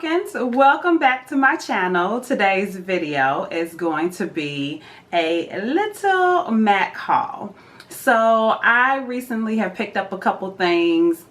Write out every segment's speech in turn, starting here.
pumpkins, welcome back to my channel. Today's video is going to be a little MAC haul. So I recently have picked up a couple things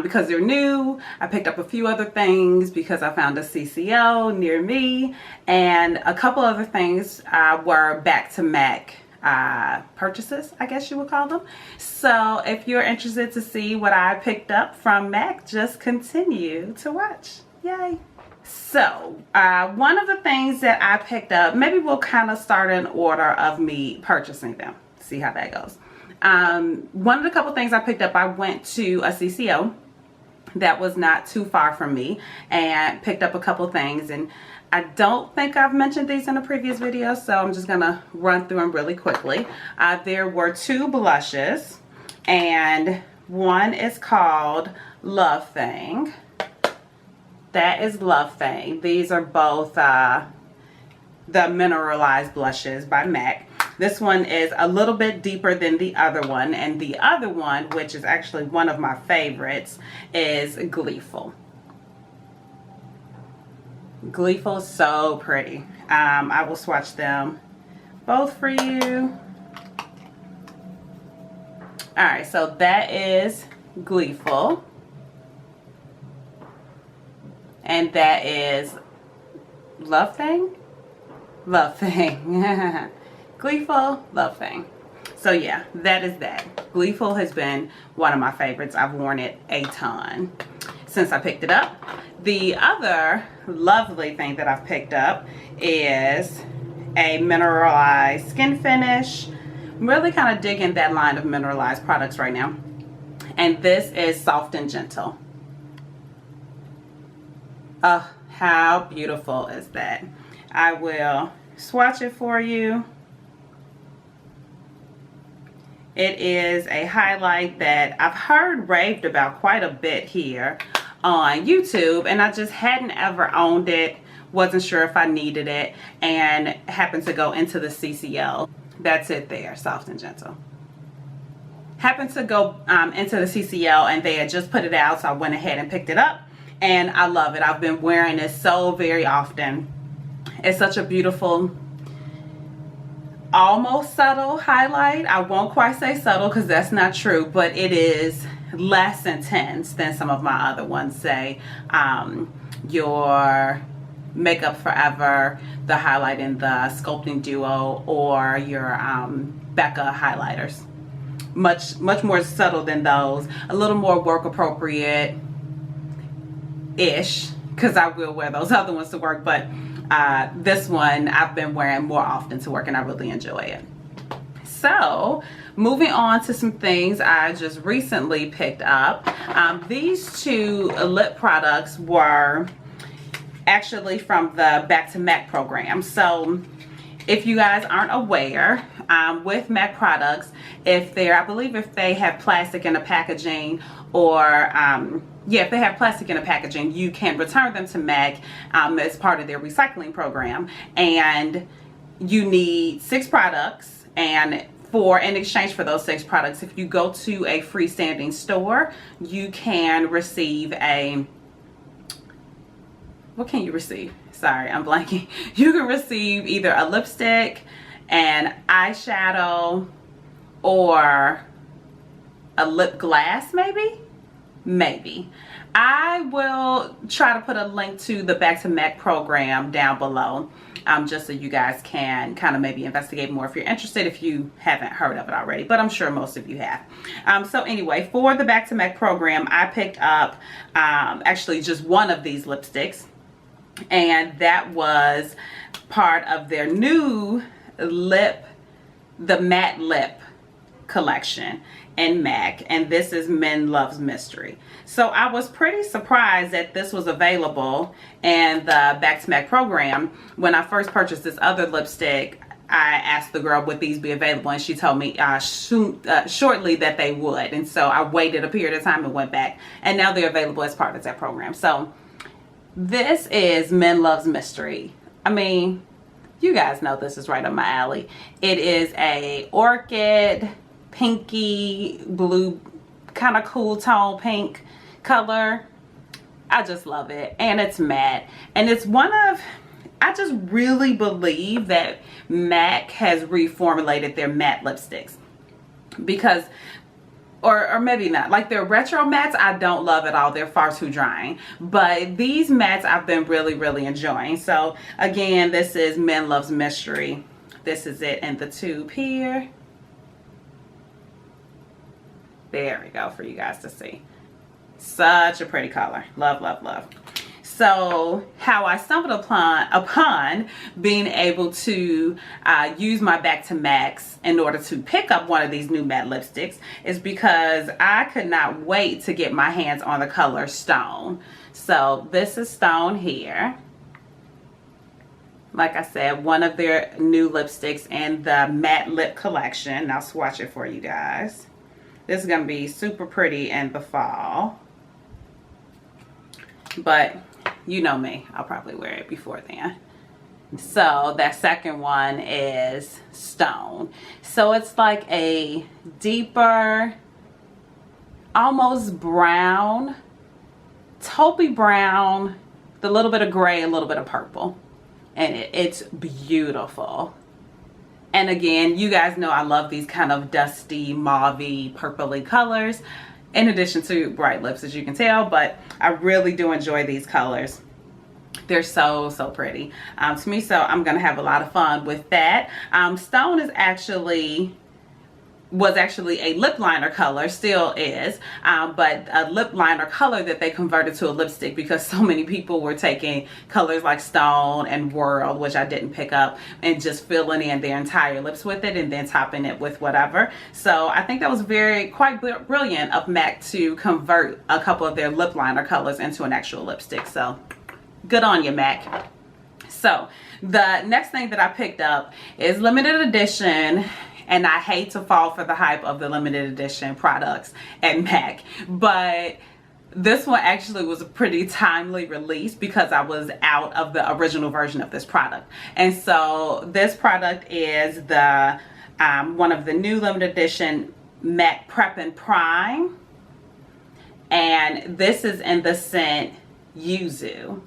because they're new. I picked up a few other things because I found a CCO near me, and a couple other things were back to MAC purchases, I guess you would call them. So if you're interested to see what I picked up from MAC, just continue to watch. Yay. So one of the things that I picked up, maybe we'll kind of start in order of me purchasing them, see how that goes. One of the couple things I picked up, I went to a CCO that was not too far from me and picked up a couple things, and I don't think I've mentioned these in a previous video, so I'm just gonna run through them really quickly. There were two blushes, and one is called Love Thing. That is Love Thing. These are both the mineralized blushes by MAC. This one is a little bit deeper than the other one, and the other one, which is actually one of my favorites, is Gleeful. Gleeful is so pretty. I will swatch them both for you. Alright, so that is Gleeful. And that is Love Thing? Love Thing. Gleeful, Love Thing. So yeah, that is that. Gleeful has been one of my favorites. I've worn it a ton since I picked it up. The other lovely thing that I've picked up is a mineralized skin finish. I'm really kind of digging that line of mineralized products right now. And this is Soft and Gentle. Oh, how beautiful is that? I will swatch it for you. It is a highlight that I've heard raved about quite a bit here on YouTube, and I just hadn't ever owned it, wasn't sure if I needed it, and happened to go into the CCO. That's it there, Soft and Gentle. Happened to go into the CCO, and they had just put it out, so I went ahead and picked it up, and I love it. I've been wearing it so very often. It's such a beautiful, almost subtle highlight. I won't quite say subtle because that's not true, but it is less intense than some of my other ones, say your Makeup Forever, the highlight in the Sculpting Duo, or your Becca highlighters. Much more subtle than those. A little more work appropriate ish, because I will wear those other ones to work, but this one I've been wearing more often to work, and I really enjoy it. So moving on to some things I just recently picked up. These two lip products were actually from the Back to MAC program. So if you guys aren't aware, with MAC products, if they're, I believe if they have plastic in the packaging, or yeah, if they have plastic in the packaging, you can return them to MAC as part of their recycling program. And you need 6 products, and in exchange for those 6 products, if you go to a freestanding store, you can receive a, what can you receive? Sorry, I'm blanking. You can receive either a lipstick, an eyeshadow, or a lip gloss, maybe. I will try to put a link to the Back to MAC program down below, just so you guys can kind of maybe investigate more if you're interested, if you haven't heard of it already, but I'm sure most of you have. So anyway, for the Back to MAC program, I picked up actually just one of these lipsticks, and that was part of their new lip, the matte lip collection in MAC, and this is Men Loves Mystery. So I was pretty surprised that this was available in the Back to MAC program. When I first purchased this other lipstick, I asked the girl, would these be available, and she told me shortly that they would, and so I waited a period of time and went back, and now they're available as part of that program. So this is Men Loves Mystery. I mean, you guys know this is right up my alley. It is a orchid, pinky blue, kind of cool tone pink color. I just love it. And it's matte. And it's one of, I just really believe that MAC has reformulated their matte lipsticks. Because, or maybe not, like their retro mattes I don't love at all. They're far too drying. But these mattes I've been really enjoying. So again, this is Men Loves Mystery. This is it in the tube here. There we go for you guys to see. Such a pretty color. Love, love, love. So how I stumbled upon being able to use my Back to Macs in order to pick up one of these new matte lipsticks is because I could not wait to get my hands on the color Stone. So this is Stone here. Like I said, one of their new lipsticks in the matte lip collection. I'll swatch it for you guys. This is going to be super pretty in the fall. But you know me, I'll probably wear it before then. So that second one is Stone. So it's like a deeper, almost brown, taupey brown, the little bit of gray, a little bit of purple. And it's beautiful. And again, you guys know I love these kind of dusty, mauvey, purpley colors. In addition to bright lips, as you can tell, but I really do enjoy these colors. They're so pretty to me, so I'm gonna have a lot of fun with that. Stone is was actually a lip liner color, still is, but a lip liner color that they converted to a lipstick because so many people were taking colors like Stone and World, which I didn't pick up, and just filling in their entire lips with it and then topping it with whatever. So I think that was quite brilliant of MAC to convert a couple of their lip liner colors into an actual lipstick. So good on you, MAC. So the next thing that I picked up is limited edition. And I hate to fall for the hype of the limited edition products at MAC, but this one actually was a pretty timely release because I was out of the original version of this product. And so this product is the one of the new limited edition MAC Prep and Prime, and this is in the scent Yuzu.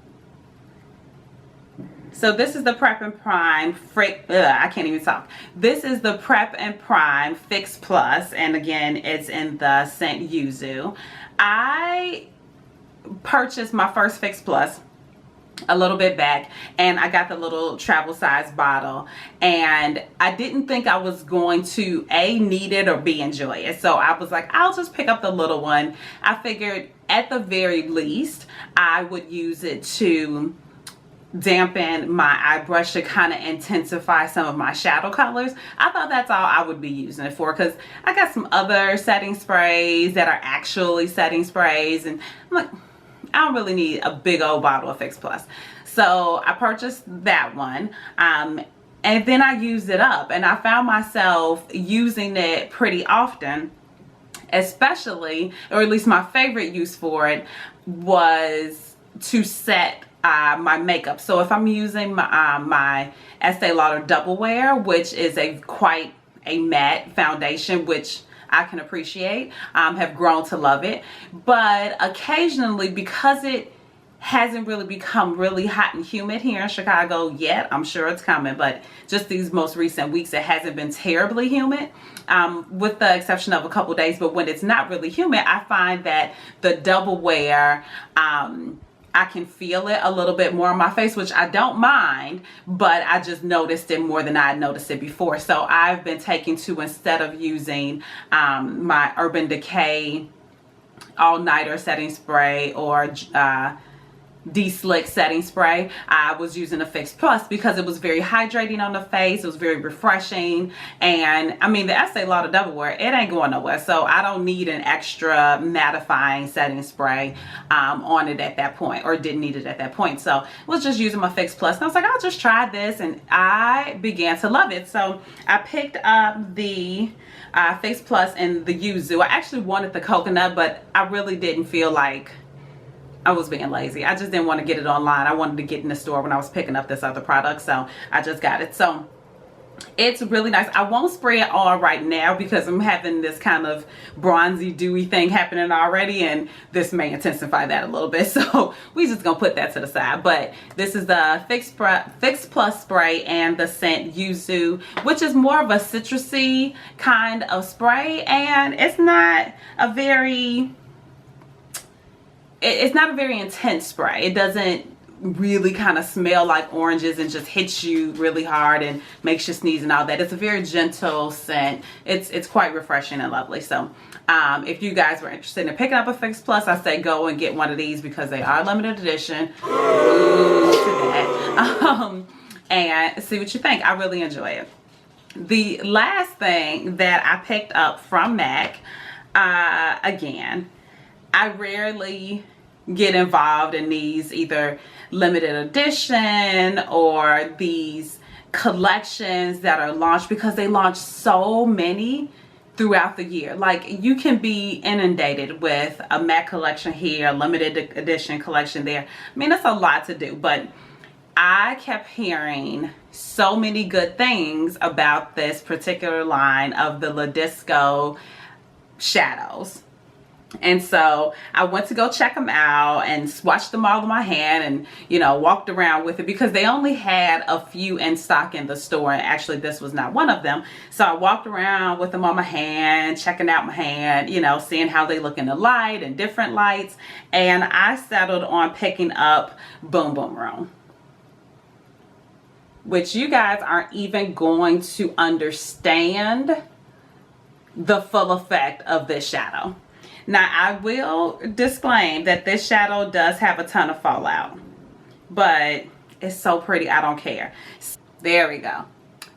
So this is the Prep and Prime, I can't even talk. This is the Prep and Prime Fix Plus, and again, it's in the scent Yuzu. I purchased my first Fix Plus a little bit back, and I got the little travel size bottle, and I didn't think I was going to A, need it, or B, enjoy it. So I was like, I'll just pick up the little one. I figured at the very least, I would use it to dampen my eye brush to kind of intensify some of my shadow colors. I thought that's all I would be using it for, because I got some other setting sprays that are actually setting sprays, and I'm like, I don't really need a big old bottle of Fix Plus. So I purchased that one, and then I used it up, and I found myself using it pretty often, especially, or at least my favorite use for it was to set my makeup. So if I'm using my Estee Lauder Double Wear, which is quite a matte foundation, which I can appreciate, have grown to love it, but occasionally, because it hasn't really become really hot and humid here in Chicago yet, I'm sure it's coming, but just these most recent weeks it hasn't been terribly humid, with the exception of a couple days. But when it's not really humid, I find that the Double Wear, I can feel it a little bit more on my face, which I don't mind, but I just noticed it more than I had noticed it before. So I've been taking to, instead of using my Urban Decay All Nighter setting spray or De-Slick setting spray, I was using a Fix Plus because it was very hydrating on the face. It was very refreshing, and I mean, the Estee Lauder Double Wear, it ain't going nowhere, so I don't need an extra mattifying setting spray on it at that point, or didn't need it at that point. So I was just using my Fix Plus, and I was like, I'll just try this, and I began to love it. So I picked up the Fix Plus and the Yuzu. I actually wanted the coconut, but I really didn't feel like I was being lazy. I just didn't want to get it online. I wanted to get in the store when I was picking up this other product, so I just got it. So It's really nice. I won't spray it on right now because I'm having this kind of bronzy, dewy thing happening already, and this may intensify that a little bit. So we just gonna put that to the side. But this is the Fix Plus spray and the scent Yuzu, which is more of a citrusy kind of spray, and it's not a very intense spray. It doesn't really kind of smell like oranges and just hits you really hard and makes you sneeze and all that. It's a very gentle scent. It's quite refreshing and lovely. So if you guys were interested in picking up a Fix Plus, I say go and get one of these because they are limited edition. Ooh, to that. And see what you think. I really enjoy it. The last thing that I picked up from MAC, again, I rarely get involved in these either limited edition or these collections that are launched because they launch so many throughout the year. Like, you can be inundated with a MAC collection here, a limited edition collection there. I mean, it's a lot to do, but I kept hearing so many good things about this particular line of the La Disco shadows. And so I went to go check them out and swatched them all in my hand and, you know, walked around with it because they only had a few in stock in the store. And actually this was not one of them. So I walked around with them on my hand, checking out my hand, you know, seeing how they look in the light and different lights. And I settled on picking up Boom Boom Room, which you guys aren't even going to understand the full effect of this shadow. Now, I will disclaim that this shadow does have a ton of fallout, but it's so pretty, I don't care. There we go.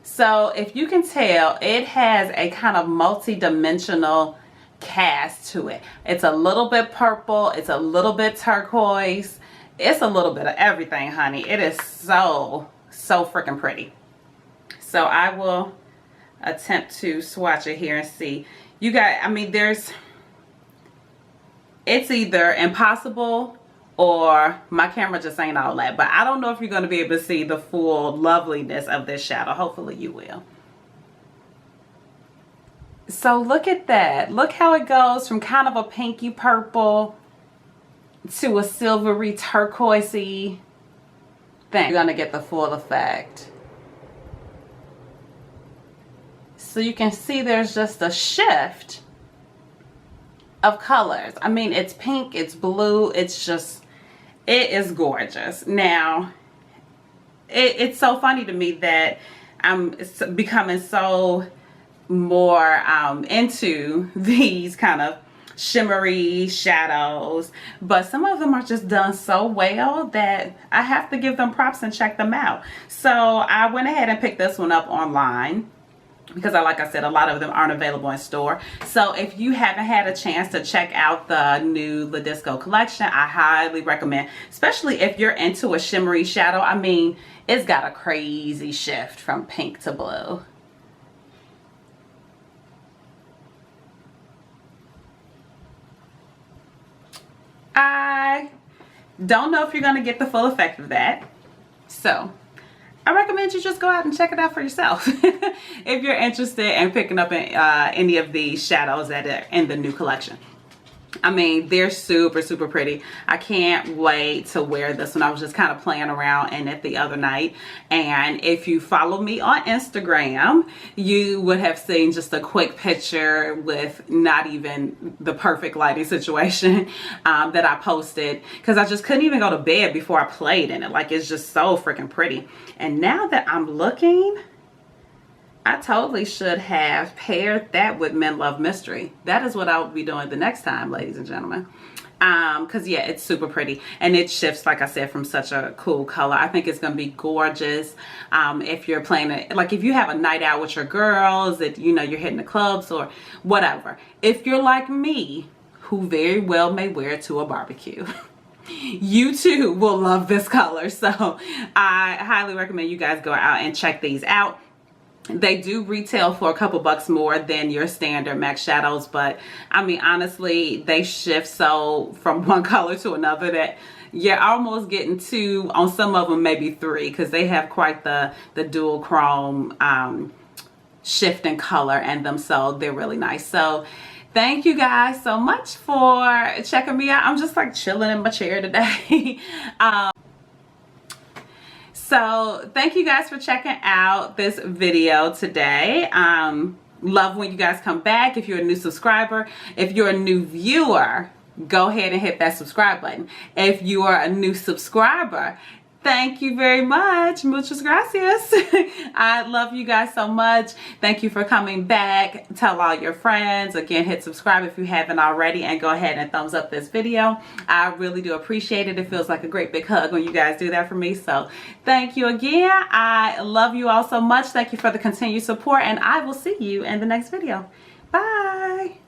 So if you can tell, it has a kind of multi-dimensional cast to it. It's a little bit purple, it's a little bit turquoise, it's a little bit of everything, honey. It is so freaking pretty. So I will attempt to swatch it here and see. You guys, I mean, it's either impossible or my camera just ain't all that. But I don't know if you're going to be able to see the full loveliness of this shadow. Hopefully you will. So look at that. Look how it goes from kind of a pinky purple to a silvery turquoisey thing. You're going to get the full effect. So you can see there's just a shift of colors. I mean, it's pink, it's blue, it's just, it is gorgeous. Now, it's so funny to me that I'm becoming so more into these kind of shimmery shadows, but some of them are just done so well that I have to give them props and check them out. So I went ahead and picked this one up online, because like I said, a lot of them aren't available in store. So if you haven't had a chance to check out the new La Disco collection, I highly recommend, especially if you're into a shimmery shadow. I mean, it's got a crazy shift from pink to blue. I don't know if you're going to get the full effect of that. So I recommend you just go out and check it out for yourself if you're interested in picking up any of these shadows that are in the new collection. I mean, they're super pretty. I can't wait to wear this one. I was just kind of playing around in it the other night. And if you follow me on Instagram, you would have seen just a quick picture with not even the perfect lighting situation that I posted, because I just couldn't even go to bed before I played in it. Like, it's just so freaking pretty. And now that I'm looking, I totally should have paired that with Men Love Mystery. That is what I will be doing the next time, ladies and gentlemen. Because yeah, it's super pretty, and it shifts, like I said, from such a cool color. I think it's going to be gorgeous if you're playing it, like if you have a night out with your girls, that you know you're hitting the clubs or whatever. If you're like me, who very well may wear it to a barbecue, you too will love this color. So I highly recommend you guys go out and check these out. They do retail for a couple bucks more than your standard MAC shadows, but I mean, honestly, they shift so from one color to another that you're almost getting 2, on some of them maybe 3, because they have quite the dual chrome shift in color in them, so they're really nice. So thank you guys so much for checking me out. I'm just like chilling in my chair today. So thank you guys for checking out this video today. Love when you guys come back. If you're a new subscriber, if you're a new viewer, go ahead and hit that subscribe button. If you are a new subscriber, thank you very much. Muchas gracias. I love you guys so much. Thank you for coming back. Tell all your friends. Again, hit subscribe if you haven't already, and go ahead and thumbs up this video. I really do appreciate it. It feels like a great big hug when you guys do that for me. So thank you again. I love you all so much. Thank you for the continued support, and I will see you in the next video. Bye.